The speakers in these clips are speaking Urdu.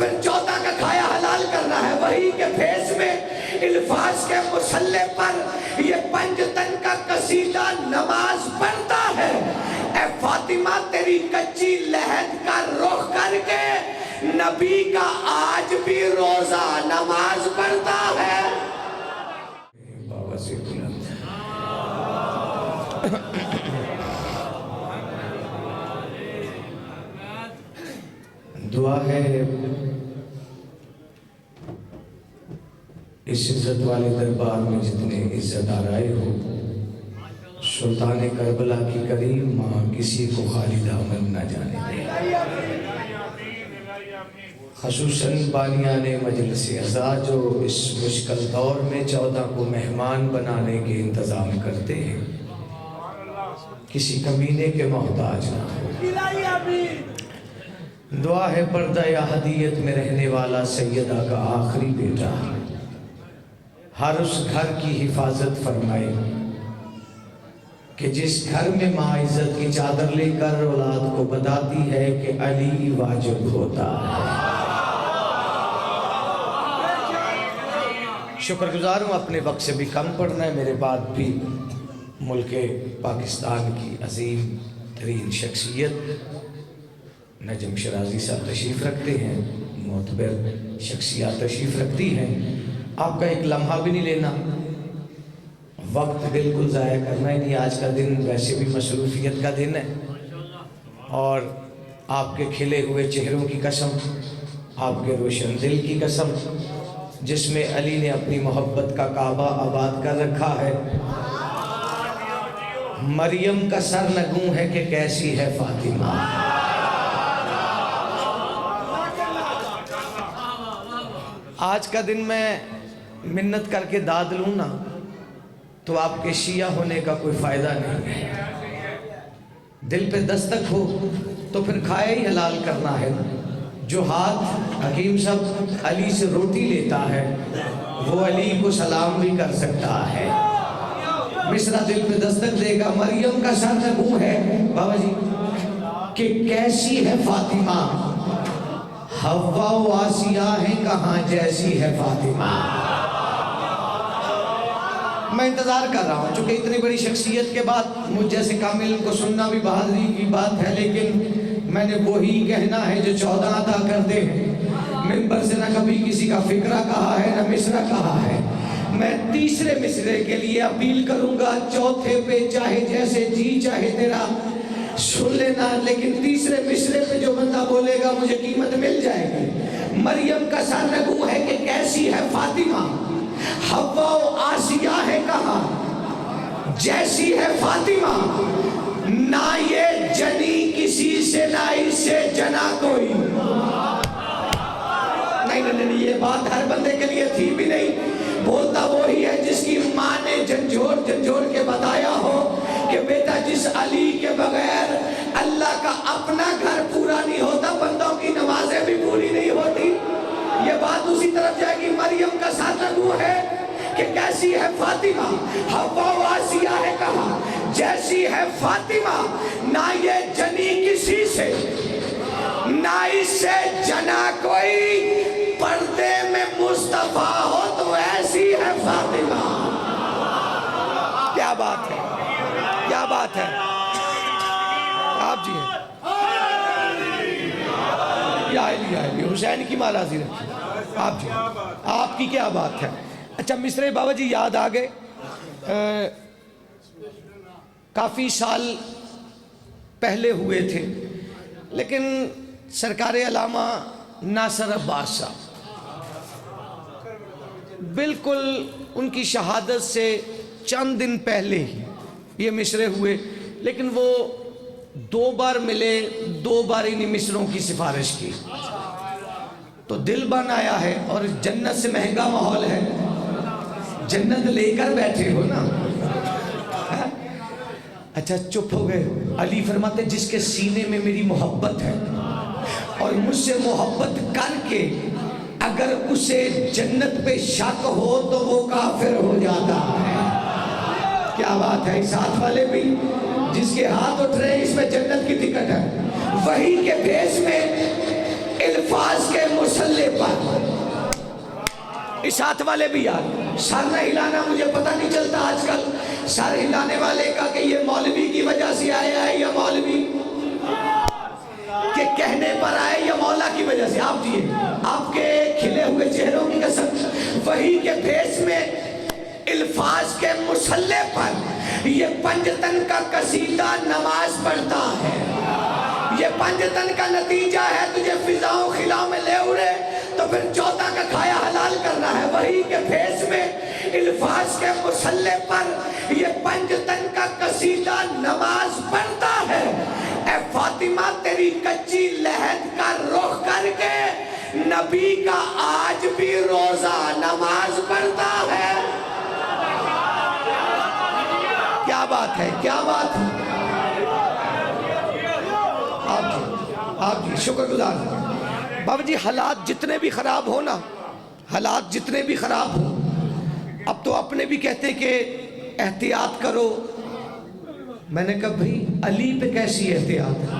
پھر 14 کا کھایا حلال کرنا ہے، وہی کے بھیس میں الفاظ کے مسلح پر یہ 5 تن کا قصیدہ نماز پڑھتا ہے۔ اے فاطمہ تیری کچی لحد کا رخ کر کے نبی کا آج بھی روزہ نماز پڑھتا ہے۔ بابا سے بلند دعا ہے اس عزت والے دربار میں جتنے عزت آرائے ہو، سلطان کربلا کی کریم ماں کسی کو خالی دامن نہ جانے دے، خصوصاً بانیان مجلس عزا جو اس مشکل دور میں 14 کو مہمان بنانے کے انتظام کرتے ہیں، کسی کمینے کے محتاج نہ ہو۔ دعا ہے پردہ احدیت میں رہنے والا سیدہ کا آخری بیٹا ہر اس گھر کی حفاظت فرمائے کہ جس گھر میں ماں عزت کی چادر لے کر اولاد کو بتاتی ہے کہ علی واجب ہوتا ہے۔ شکر گزار ہوں، اپنے وقت سے بھی کم پڑھنا ہے، میرے بعد بھی ملک پاکستان کی عظیم ترین شخصیت نجم شرازی صاحب تشریف رکھتے ہیں، معتبر شخصیات تشریف رکھتی ہیں۔ آپ کا ایک لمحہ بھی نہیں لینا، وقت بالکل ضائع کرنا ہی نہیں۔ آج کا دن ویسے بھی مصروفیت کا دن ہے، اور آپ کے کھلے ہوئے چہروں کی قسم، آپ کے روشن دل کی قسم، جس میں علی نے اپنی محبت کا کعبہ آباد کر رکھا ہے۔ مریم کا سر نگوں ہے کہ کیسی ہے فاطمہ۔ آج کا دن میں منت کر کے داد لوں نا تو آپ کے شیعہ ہونے کا کوئی فائدہ نہیں ہے۔ دل پہ دستک ہو تو پھر کھائے ہی حلال کرنا ہے نا۔ جو ہاتھ حکیم صاحب علی سے روٹی لیتا ہے وہ علی کو سلام بھی کر سکتا ہے۔ مصرع دل پہ دستک دے گا، مریم کا سر نگوں ہے بابا جی کہ کیسی ہے فاطمہ، حوا و آسیہ ہیں کہاں جیسی ہے فاطمہ۔ میں انتظار کر رہا ہوں، چونکہ اتنی بڑی شخصیت کے بعد مجھ جیسے کامل کو سننا بھی بہادری کی بات ہے، لیکن میں نے وہی کہنا ہے جو 14 ادا کرتے ہیں۔ منبر سے نہ کبھی کسی کا فقرہ کہا ہے نہ مصرع کہا ہے۔ میں تیسرے مصرعے کے لیے اپیل کروں گا، چوتھے پہ چاہے جیسے جی چاہے تیرا سن لینا، لیکن تیسرے مصرعے پہ جو بندہ بولے گا مجھے قیمت مل جائے گی۔ مریم کا سر نگوں ہے کہ کیسی ہے فاطمہ، حوا و آسیہ ہے کہاں جیسی ہے فاطمہ۔ نہ یہ جنی کسی سے نہ اس سے جنا کوئی۔ نہیں، یہ بات ہر بندے کے لیے تھی بھی نہیں۔ بولتا وہی ہے جس کی ماں نے جھنجھوڑ کے بتایا ہو کہ بیٹا جس علی کے بغیر اللہ کا اپنا گھر پورا نہیں ہوتا، بندوں کی نمازیں بھی پوری نہیں ہوتی۔ یہ بات اسی طرف جائے گی۔ مریم کا سر نگوں ہے کہ کیسی ہے فاطمہ، حوا و آسیہ ہے کہاں جیسی ہے فاطمہ۔ نہ یہ جنی کسی سے نہ اس سے جنا کوئی، پردے میں مصطفیٰ ہو تو ایسی ہے فاطمہ۔ کیا بات ہے، کیا بات ہے۔ آپ جی ہیں یا علی حسین کی مالا حاضر رکھی، آپ جی آپ کی کیا بات ہے۔ اچھا مصرعے بابا جی یاد آگئے، کافی سال پہلے ہوئے تھے، لیکن سرکار علامہ ناصر عباس صاحب بالکل ان کی شہادت سے چند دن پہلے ہی یہ مصرعے ہوئے، لیکن وہ 2 بار ملے، 2 بار انہی مصرعوں کی سفارش کی تو دل بن آیا ہے، اور جنت سے مہنگا ماحول ہے، جنت لے کر بیٹھے ہو نا۔ اچھا چپ ہو گئے۔ علی فرماتے جس کے سینے میں میری محبت ہے اور مجھ سے محبت کر کے اگر اسے جنت پہ شک ہو تو وہ کافر ہو جاتا ہے۔ کیا بات ہے۔ اس ہاتھ والے بھی جس کے ہاتھ اٹھ رہے ہیں اس میں جنت کی ٹکٹ ہے۔ وحی کے بھیس میں الفاظ کے مسلح اس ہاتھ والے بھی یار سر نہ ہلانا، مجھے پتہ نہیں چلتا آج کل سر ہلانے والے کا کہ یہ مولوی کی وجہ سے آیا ہے یا مولوی کے کہنے پر آئے یا مولا کی وجہ سے. آپ جیے آپ کے کھلے ہوئے چہروں کی قسم، وحی کے بھیس میں الفاظ کے مسلح پر یہ پنجتن کا قصیدہ نماز پڑھتا ہے. یہ پنجتن کا نتیجہ ہے تجھے فضاؤں خلاؤں میں لے اڑے تو پھر چوتھا کا کھایا حلال کرنا ہے. وحی کے بھیس میں الفاظ کے مسلح پر یہ پنجتن کا قصیدہ نماز پڑھتا ہے. اے فاطمہ تیری کچی لحد کا رخ کر کے نبی کا آج بھی روزہ نماز پڑھتا ہے. کیا بات ہے، کیا بات ہے. آپ جی شکر گزار. بابا جی حالات جتنے بھی خراب ہو نا، حالات جتنے بھی خراب ہو، اب تو اپنے بھی کہتے کہ احتیاط کرو. میں نے کہا بھئی علی پہ کیسی احتیاط؟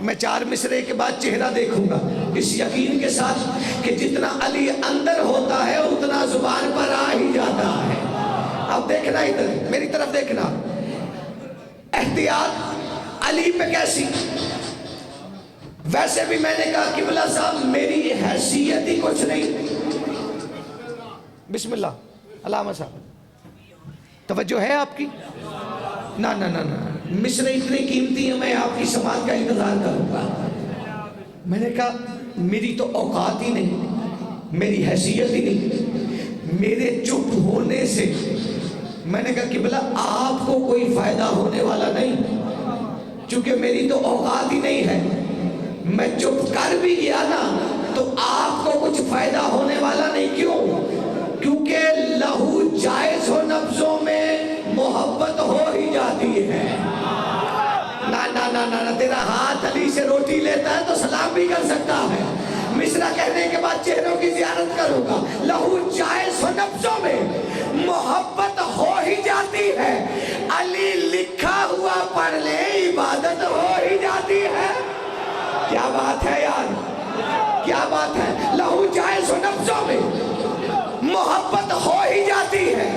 میں 4 مصرے کے بعد چہرہ دیکھوں گا اس یقین کے ساتھ کہ جتنا علی اندر ہوتا ہے اتنا زبان پر آ ہی جاتا ہے. اب دیکھنا ادھر میری طرف دیکھنا. احتیاط علی پہ کیسی؟ ویسے بھی میں نے کہا قبلہ صاحب میری حیثیت ہی کچھ نہیں. بسم اللہ علامہ صاحب توجہ ہے آپ کی؟ نہ مصرے اتنے قیمتی ہیں، میں آپ کی سماعت کا انتظار کروں گا. میں نے کہا میری تو اوقات ہی نہیں، میری حیثیت ہی نہیں، میرے چپ ہونے سے. میں نے کہا قبلہ آپ کو کوئی فائدہ ہونے والا نہیں، چونکہ میری تو اوقات ہی نہیں ہے. میں چپ کر بھی گیا نا تو آپ کو کچھ فائدہ ہونے والا نہیں. کیوں؟ کیونکہ لہو جائز ہو نبضوں میں محبت ہو ہی جاتی ہے. نہ تیرا ہاتھ علی سے روٹی لیتا ہے تو سلام بھی کر سکتا ہے. مصرع کہنے کے بعد چہروں کی زیارت کروں گا. لہو جائز ہو نبضوں میں محبت ہو ہی جاتی ہے. علی لکھا ہوا پڑھ لے عبادت ہو ہی جاتی ہے. کیا بات ہے یار، کیا بات ہے. لہو جائز ہو نبضوں میں محبت ہو ہی جاتی ہے.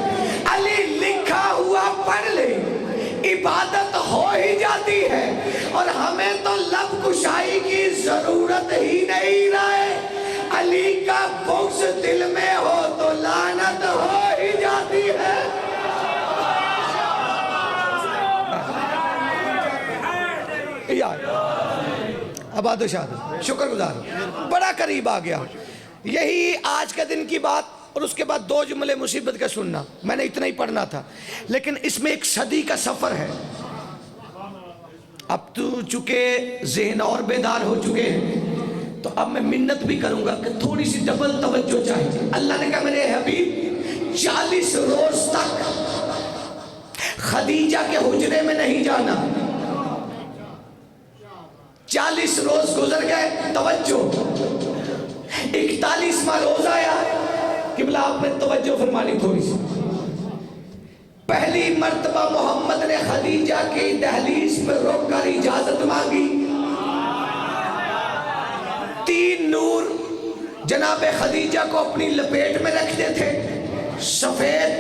علی لکھا ہوا پڑھ لے عبادت ہو ہی جاتی ہے. اور ہمیں تو لب کشائی کی ضرورت ہی نہیں رہے. علی کا بغض دل میں ہو تو لعنت ہو ہی جاتی ہے. آباد و شاد شکر گزار. بڑا قریب آ گیا. یہی آج کے دن کی بات اور اس کے بعد 2 جملے مصیبت کا سننا. میں نے اتنا ہی پڑھنا تھا لیکن اس میں 1 صدی کا سفر ہے. اب تو چونکہ ذہن اور بیدار ہو چکے ہیں تو اب میں منت بھی کروں گا کہ تھوڑی سی ڈبل توجہ چاہیے. اللہ نے کہا میرے حبیب 40 روز تک خدیجہ کے حجرے میں نہیں جانا. 40 روز گزر گئے. توجہ 41واں روز آیا. قبلہ آپ نے توجہ فرمانی تھوڑی سی. پہلی مرتبہ محمد نے خدیجہ کی دہلیز پر روک کر اجازت مانگی. 3 نور جناب خدیجہ کو اپنی لپیٹ میں رکھتے تھے، سفید،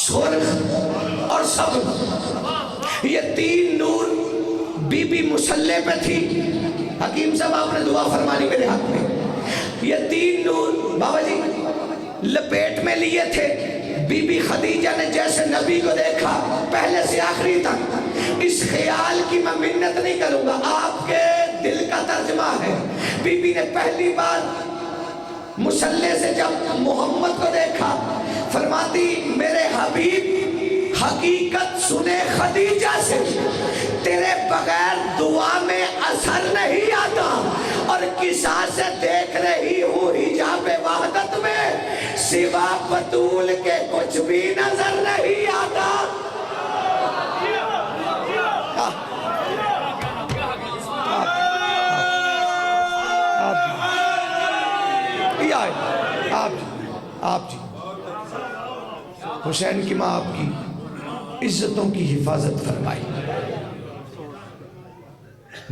سرخ اور سبز. یہ 3 نور بی بی مسلح پہ تھی. حکیم صاحب آپ نے دعا فرمانی میرے ہاتھ میں. یہ 3 نور بابا جی لپیٹ میں لیے تھے. بی بی خدیجہ نے جیسے نبی کو دیکھا پہلے سے آخری تک، اس خیال کی میں منت نہیں کروں گا، آپ کے دل کا ترجمہ ہے. بی بی نے پہلی بار مسلح سے جب محمد کو دیکھا فرماتی میرے حبیب حقیقت سنے خدیجہ سے، تیرے بغیر دعا میں اثر نہیں آتا اور کسا سے دیکھ رہی ہوں حجاب وحدت میں سوا بطول کے کچھ بھی نظر نہیں آتا. آپ جی حسین کی ماں آپ کی عزتوں کی حفاظت فرمائی.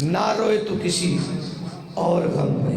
نہ روئے تو کسی اور غم میں.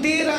13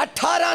18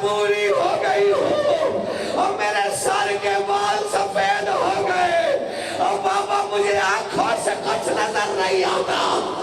پوری ہو گئی ہوں اور میرے سر کے بال سفید ہو گئے اور بابا مجھے آنکھوں سے کچھ نظر نہیں آتا.